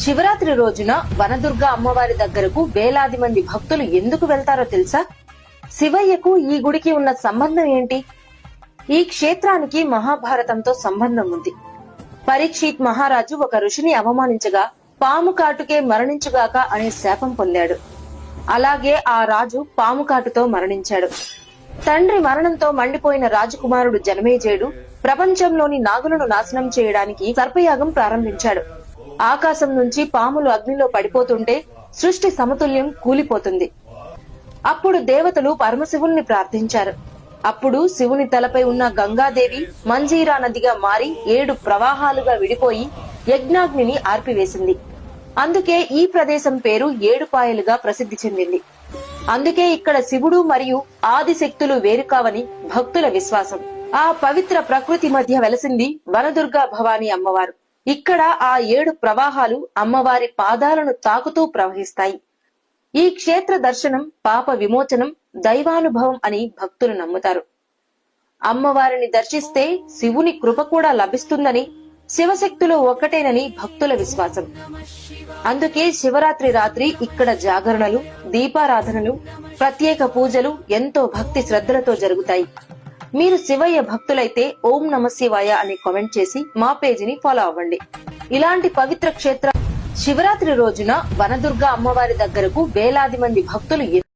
శివరాత్రి రోజున వనదుర్గ అమ్మవారి దగ్గరకు వేలాది మంది భక్తులు ఎందుకు వెళ్తారో తెలుసా? శివయ్యకు ఈ గుడికి ఉన్న సంబంధం ఏంటి? ఈ క్షేత్రానికి మహాభారతంతో సంబంధం ఉంది. పరీక్షిత్ మహారాజు ఒక ఋషిని అవమానించగా పాము కాటుకే మరణించుగాక అనే శాపం పొందాడు. అలాగే ఆ రాజు పాము కాటుతో మరణించాడు. తండ్రి మరణంతో మండిపోయిన రాజకుమారుడు జనమేజయుడు ప్రపంచంలోని నాగులను నాశనం చేయడానికి సర్పయాగం ప్రారంభించాడు. ఆకాశం నుంచి పాములు అగ్నిలో పడిపోతుంటే సృష్టి సమతుల్యం కూలిపోతుంది. అప్పుడు దేవతలు పరమశివుణ్ణి ప్రార్థించారు. అప్పుడు శివుని తలపై ఉన్న గంగాదేవి మంజీరా నదిగా మారి 7 ప్రవాహాలుగా విడిపోయి యజ్ఞాగ్నిని ఆర్పివేసింది. అందుకే ఈ ప్రదేశం పేరు ఏడుపాయలుగా ప్రసిద్ధి చెందింది. అందుకే ఇక్కడ శివుడు మరియు ఆదిశక్తులు వేరు కావని భక్తుల విశ్వాసం. ఆ పవిత్ర ప్రకృతి మధ్య వెలసింది వనదుర్గా భవానీ అమ్మవారు. ఇక్కడ ఆ 7 ప్రవాహాలు అమ్మవారి పాదాలను తాకుతూ ప్రవహిస్తాయి. ఈ క్షేత్ర దర్శనం పాప విమోచనం, దైవానుభవం అని భక్తులు నమ్ముతారు. అమ్మవారిని దర్శిస్తే శివుని కృప కూడా లభిస్తుందని, శివశక్తులు ఒక్కటేనని భక్తుల విశ్వాసం. అందుకే శివరాత్రి రాత్రి ఇక్కడ జాగరణలు, దీపారాధనలు, ప్రత్యేక పూజలు ఎంతో భక్తి శ్రద్ధలతో జరుగుతాయి. మీరు శివయ్య భక్తులైతే ఓం నమ శివాయ అని కామెంట్ చేసి మా పేజీని ఫాలో అవ్వండి. ఇలాంటి పవిత్ర క్షేత్ర శివరాత్రి రోజున వనదుర్గ అమ్మవారి దగ్గరకు వేలాది మంది భక్తులు